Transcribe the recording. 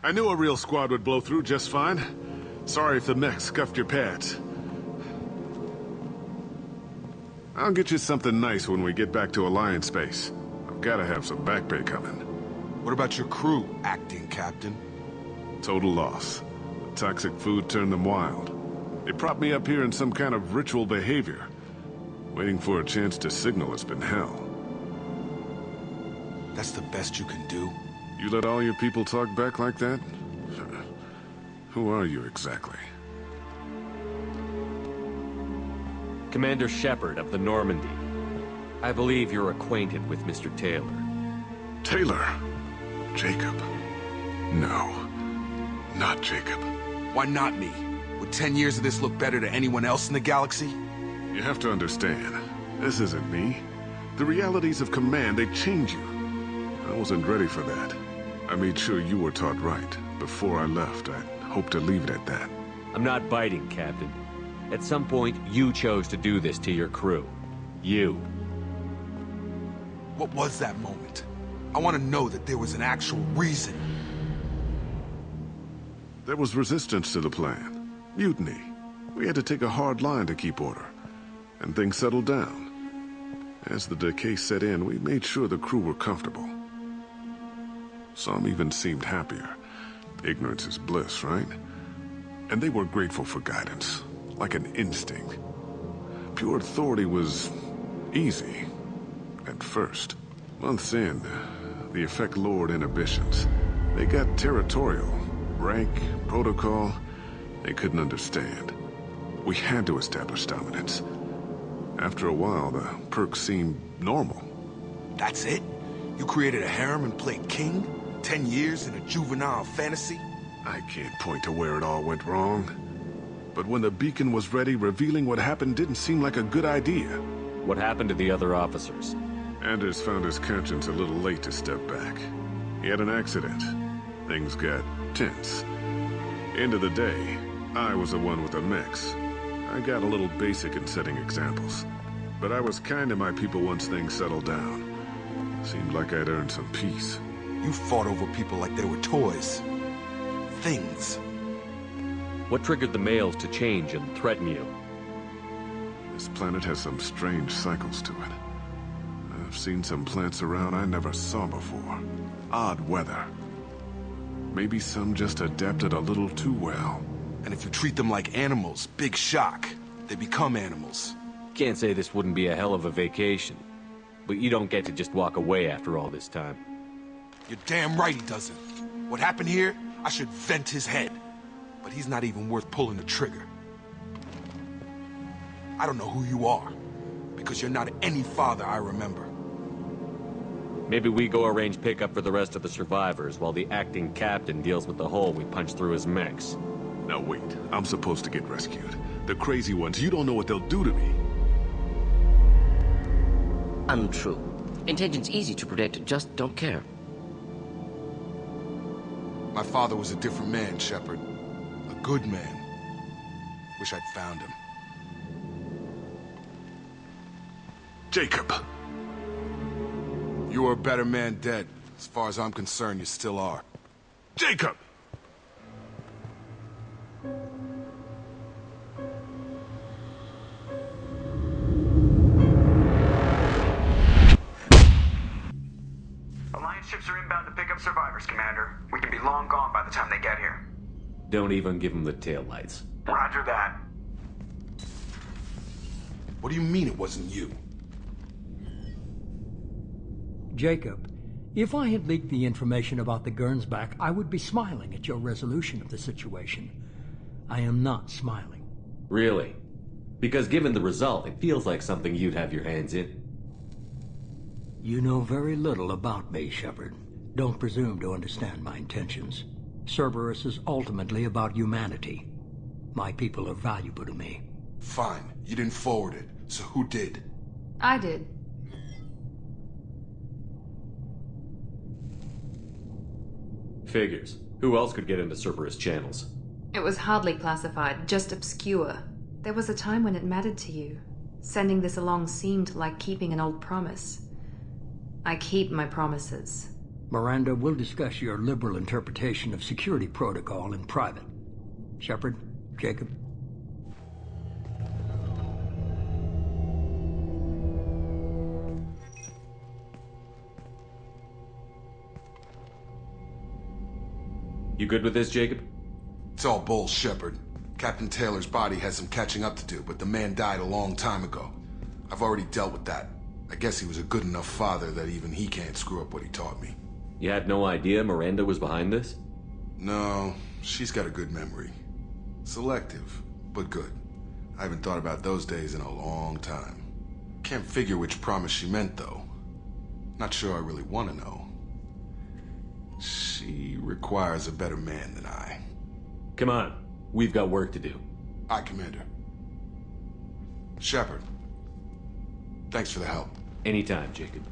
I knew a real squad would blow through just fine. Sorry if the mech scuffed your pads. I'll get you something nice when we get back to Alliance space. I've gotta have some back pay coming. What about your crew, acting captain? Total loss. The toxic food turned them wild. They propped me up here in some kind of ritual behavior. Waiting for a chance to signal has been hell. That's the best you can do? You let all your people talk back like that? Who are you exactly? Commander Shepard of the Normandy. I believe you're acquainted with Mr. Taylor. Taylor? Jacob? No. Not Jacob. Why not me? Would 10 years of this look better to anyone else in the galaxy? You have to understand, this isn't me. The realities of command, they change you. I wasn't ready for that. I made sure you were taught right. Before I left, I hoped to leave it at that. I'm not biting, Captain. At some point, you chose to do this to your crew. You. What was that moment? I want to know that there was an actual reason. There was resistance to the plan. Mutiny. We had to take a hard line to keep order. And things settled down. As the decay set in, we made sure the crew were comfortable. Some even seemed happier. Ignorance is bliss, right? And they were grateful for guidance, like an instinct. Pure authority was easy, at first. Months in, the effect lowered inhibitions. They got territorial. Rank, protocol, they couldn't understand. We had to establish dominance. After a while, the perks seemed normal. That's it? You created a harem and played king? 10 years in a juvenile fantasy? I can't point to where it all went wrong. But when the beacon was ready, revealing what happened didn't seem like a good idea. What happened to the other officers? Anders found his conscience a little late to step back. He had an accident. Things got tense. End of the day, I was the one with the mix. I got a little basic in setting examples. But I was kind to my people once things settled down. Seemed like I'd earned some peace. You fought over people like they were toys. Things. What triggered the males to change and threaten you? This planet has some strange cycles to it. I've seen some plants around I never saw before. Odd weather. Maybe some just adapted a little too well. And if you treat them like animals, big shock. They become animals. Can't say this wouldn't be a hell of a vacation. But you don't get to just walk away after all this time. You're damn right he doesn't. What happened here, I should vent his head. But he's not even worth pulling the trigger. I don't know who you are, because you're not any father I remember. Maybe we go arrange pickup for the rest of the survivors while the acting captain deals with the hole we punched through his mechs. Now wait, I'm supposed to get rescued. The crazy ones, you don't know what they'll do to me. Untrue. Intention's easy to predict, just don't care. My father was a different man, Shepard. A good man. Wish I'd found him. Jacob! You were a better man dead. As far as I'm concerned, you still are. Jacob! Alliance ships are inbound to pick up survivors, Commander. We can be long gone by the time they get here. Don't even give them the taillights. Roger that. What do you mean it wasn't you? Jacob, if I had leaked the information about the Gernsback, I would be smiling at your resolution of the situation. I am not smiling. Really? Because given the result, it feels like something you'd have your hands in. You know very little about me, Shepard. Don't presume to understand my intentions. Cerberus is ultimately about humanity. My people are valuable to me. Fine. You didn't forward it. So who did? I did. Figures. Who else could get into Cerberus channels? It was hardly classified, just obscure. There was a time when it mattered to you. Sending this along seemed like keeping an old promise. I keep my promises. Miranda, we'll discuss your liberal interpretation of security protocol in private. Shepard, Jacob. You good with this, Jacob? It's all bull, Shepard. Captain Taylor's body has some catching up to do, but the man died a long time ago. I've already dealt with that. I guess he was a good enough father that even he can't screw up what he taught me. You had no idea Miranda was behind this? No, she's got a good memory. Selective, but good. I haven't thought about those days in a long time. Can't figure which promise she meant, though. Not sure I really want to know. She requires a better man than I. Come on, we've got work to do. Aye, Commander. Shepard, thanks for the help. Anytime, Jacob.